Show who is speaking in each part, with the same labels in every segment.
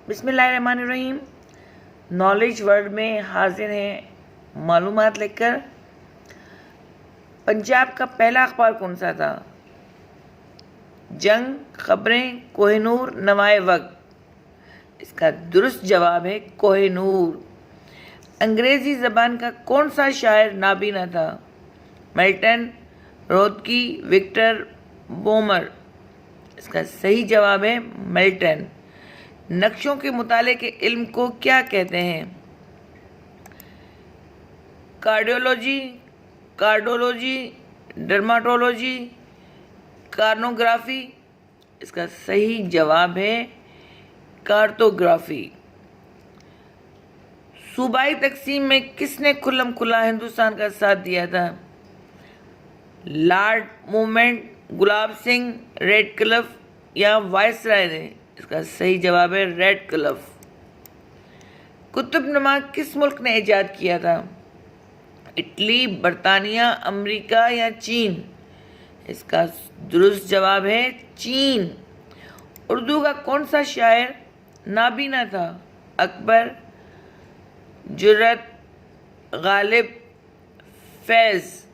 Speaker 1: بسم اللہ الرحمن الرحیم۔ نالج ورلڈ میں حاضر ہیں معلومات لے کر۔ پنجاب کا پہلا اخبار کون سا تھا؟ جنگ، خبریں، کوہ نور، نوائے وقت۔ اس کا درست جواب ہے کوہ نور۔ انگریزی زبان کا کون سا شاعر نابینا تھا؟ ملٹن، رودکی، وکٹر بومر۔ اس کا صحیح جواب ہے ملٹن۔ نقشوں کے مطالعے کے علم کو کیا کہتے ہیں؟ Cardiology, dermatology, کارنوگرافی۔ اس کا صحیح جواب ہے کارٹوگرافی۔ صوبائی تقسیم میں کس نے کھلم کھلا ہندوستان کا ساتھ دیا تھا؟ Lord moment, Gulab Singh, red کلف یا وائسرائے نے؟ اس کا صحیح جواب ہے ریڈ کلف۔ قطب نما کس ملک نے ایجاد کیا تھا؟ اٹلی، برطانیہ، امریکہ یا چین؟ اس کا درست جواب ہے چین۔ اردو کا کون سا شاعر نابینا تھا؟ اکبر، جرأت، غالب، فیض؟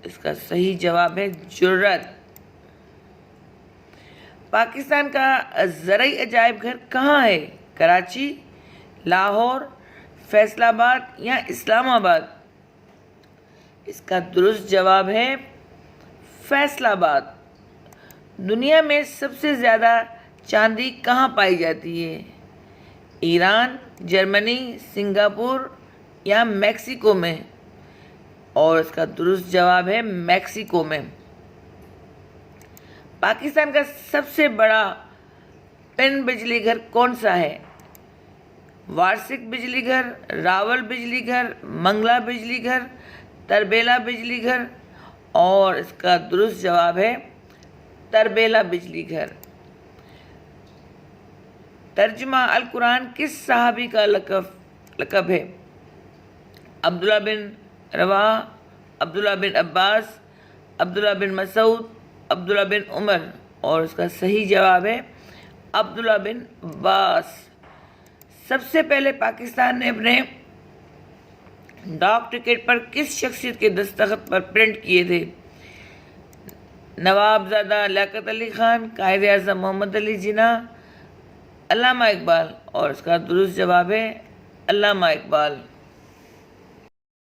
Speaker 1: اس کا صحیح جواب ہے جرأت۔ پاکستان کا زرعی عجائب گھر کہاں ہے؟ کراچی، لاہور، فیصل آباد یا اسلام آباد؟ اس کا درست جواب ہے فیصل آباد۔ دنیا میں سب سے زیادہ چاندی کہاں پائی جاتی ہے؟ ایران، جرمنی، سنگاپور یا میکسیکو میں؟ اور اس کا درست جواب ہے میکسیکو میں۔ پاکستان کا سب سے بڑا پن بجلی گھر کون سا ہے؟ وارسک بجلی گھر، راول بجلی گھر، منگلا بجلی گھر، تربیلا بجلی گھر؟ اور اس کا درست جواب ہے تربیلا بجلی گھر۔ ترجمہ القرآن کس صحابی کا لقب ہے؟ عبداللہ بن رواحہ، عبداللہ بن عباس، عبداللہ بن مسعود، عبداللہ بن عمر؟ اور اس کا صحیح جواب ہے عبداللہ بن عباس۔ سب سے پہلے پاکستان نے اپنے ڈاک ٹکٹ پر کس شخصیت کے دستخط پر پرنٹ کیے تھے؟ نواب زادہ لیاقت علی خان، قائد اعظم محمد علی جناح، علامہ اقبال؟ اور اس کا درست جواب ہے علامہ اقبال۔